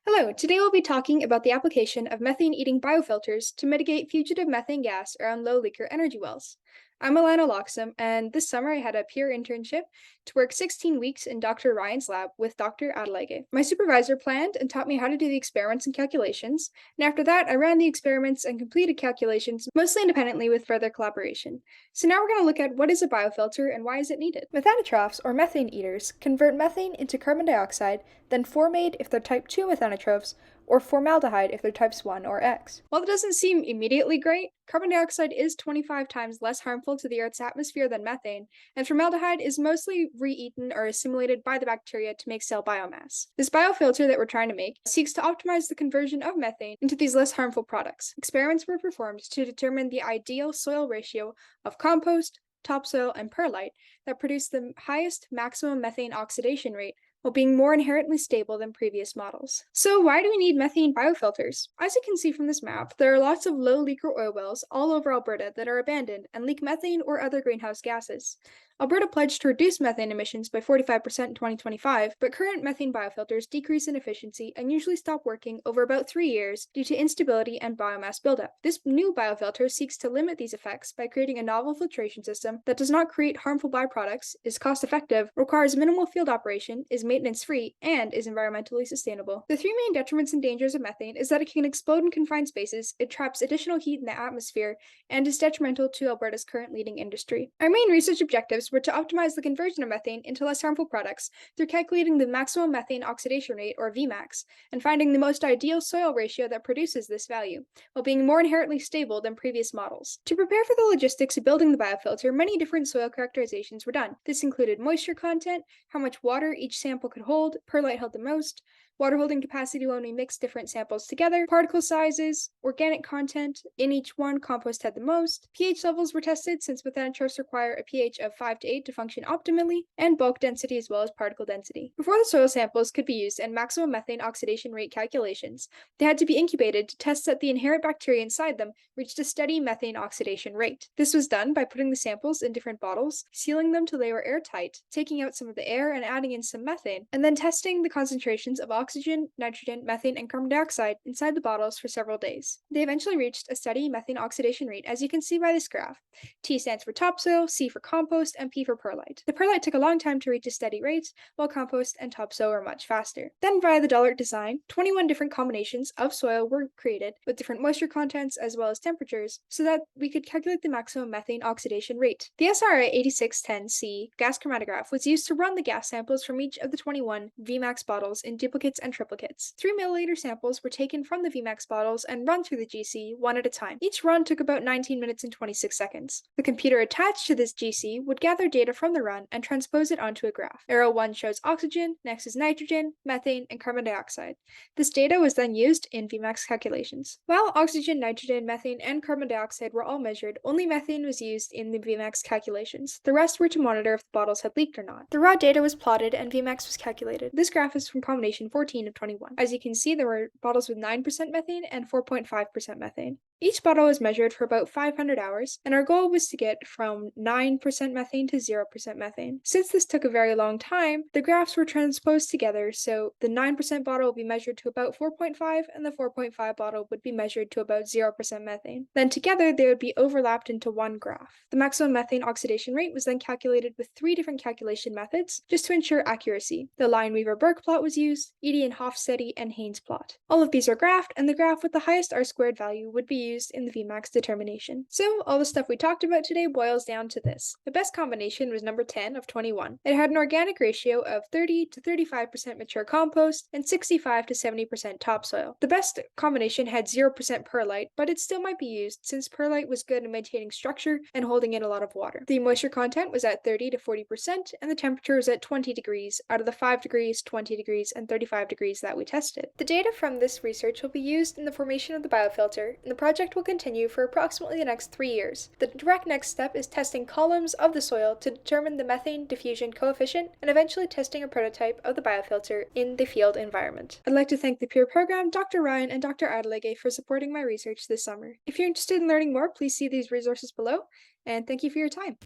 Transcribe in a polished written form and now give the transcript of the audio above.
Hello, today we'll be talking about the application of methane-eating biofilters to mitigate fugitive methane gas around low-leaker energy wells. I'm Malana Loxam, and this summer I had a peer internship to work 16 weeks in Dr. Ryan's lab with Dr. Adelaide. My supervisor planned and taught me how to do the experiments and calculations, and after that I ran the experiments and completed calculations mostly independently with further collaboration. So now we're going to look at what is a biofilter and why is it needed. Methanotrophs, or methane eaters, convert methane into carbon dioxide, then formate if they're type 2 methanotrophs, or formaldehyde if they're types 1 or X. While it doesn't seem immediately great, carbon dioxide is 25 times less harmful to the Earth's atmosphere than methane, and formaldehyde is mostly re-eaten or assimilated by the bacteria to make cell biomass. This biofilter that we're trying to make seeks to optimize the conversion of methane into these less harmful products. Experiments were performed to determine the ideal soil ratio of compost, topsoil, and perlite that produce the highest maximum methane oxidation rate while being more inherently stable than previous models. So why do we need methane biofilters? As you can see from this map, there are lots of low leaker oil wells all over Alberta that are abandoned and leak methane or other greenhouse gases. Alberta pledged to reduce methane emissions by 45% in 2025, but current methane biofilters decrease in efficiency and usually stop working over about 3 years due to instability and biomass buildup. This new biofilter seeks to limit these effects by creating a novel filtration system that does not create harmful byproducts, is cost-effective, requires minimal field operation, is maintenance-free, and is environmentally sustainable. The three main detriments and dangers of methane is that it can explode in confined spaces, it traps additional heat in the atmosphere, and is detrimental to Alberta's current leading industry. Our main research objectives were to optimize the conversion of methane into less harmful products through calculating the maximum methane oxidation rate, or Vmax, and finding the most ideal soil ratio that produces this value, while being more inherently stable than previous models. To prepare for the logistics of building the biofilter, many different soil characterizations were done. This included moisture content, how much water each sample could hold, perlite held the most, water holding capacity when we mix different samples together, particle sizes, organic content in each one, compost had the most, pH levels were tested since methanotrophs require a pH of 5 to 8 to function optimally, and bulk density as well as particle density. Before the soil samples could be used in maximum methane oxidation rate calculations, they had to be incubated to test that the inherent bacteria inside them reached a steady methane oxidation rate. This was done by putting the samples in different bottles, sealing them till they were airtight, taking out some of the air and adding in some methane, and then testing the concentrations of oxygen, nitrogen, methane, and carbon dioxide inside the bottles for several days. They eventually reached a steady methane oxidation rate, as you can see by this graph. T stands for topsoil, C for compost, and P for perlite. The perlite took a long time to reach a steady rate, while compost and topsoil were much faster. Then, via the Dollart design, 21 different combinations of soil were created with different moisture contents as well as temperatures, so that we could calculate the maximum methane oxidation rate. The SRA 8610C gas chromatograph was used to run the gas samples from each of the 21 Vmax bottles in duplicates and triplicates. 3 milliliter samples were taken from the Vmax bottles and run through the GC one at a time. Each run took about 19 minutes and 26 seconds. The computer attached to this GC would gather data from the run and transpose it onto a graph. Arrow 1 shows oxygen, next is nitrogen, methane, and carbon dioxide. This data was then used in Vmax calculations. While oxygen, nitrogen, methane, and carbon dioxide were all measured, only methane was used in the Vmax calculations. The rest were to monitor if the bottles had leaked or not. The raw data was plotted and Vmax was calculated. This graph is from combination 14 of 21. As you can see, there were bottles with 9% methane and 4.5% methane. Each bottle was measured for about 500 hours, and our goal was to get from 9% methane to 0% methane. Since this took a very long time, the graphs were transposed together, so the 9% bottle would be measured to about 4.5, and the 4.5 bottle would be measured to about 0% methane. Then together, they would be overlapped into one graph. The maximum methane oxidation rate was then calculated with 3 different calculation methods, just to ensure accuracy. The Lineweaver-Burke plot was used, Edie and Hofstede, and Haynes plot. All of these are graphed, and the graph with the highest R-squared value would be used in the Vmax determination. So, all the stuff we talked about today boils down to this. The best combination was number 10 of 21. It had an organic ratio of 30 to 35% mature compost and 65 to 70% topsoil. The best combination had 0% perlite, but it still might be used since perlite was good in maintaining structure and holding in a lot of water. The moisture content was at 30 to 40%, and the temperature was at 20 degrees out of the 5 degrees, 20 degrees, and 35 degrees that we tested. The data from this research will be used in the formation of the biofilter, and the project will continue for approximately the next 3 years. The direct next step is testing columns of the soil to determine the methane diffusion coefficient, and eventually testing a prototype of the biofilter in the field environment. I'd like to thank the peer program, Dr. Ryan, and Dr. Adelaide for supporting my research this summer. If you're interested in learning more, please see these resources below, and thank you for your time.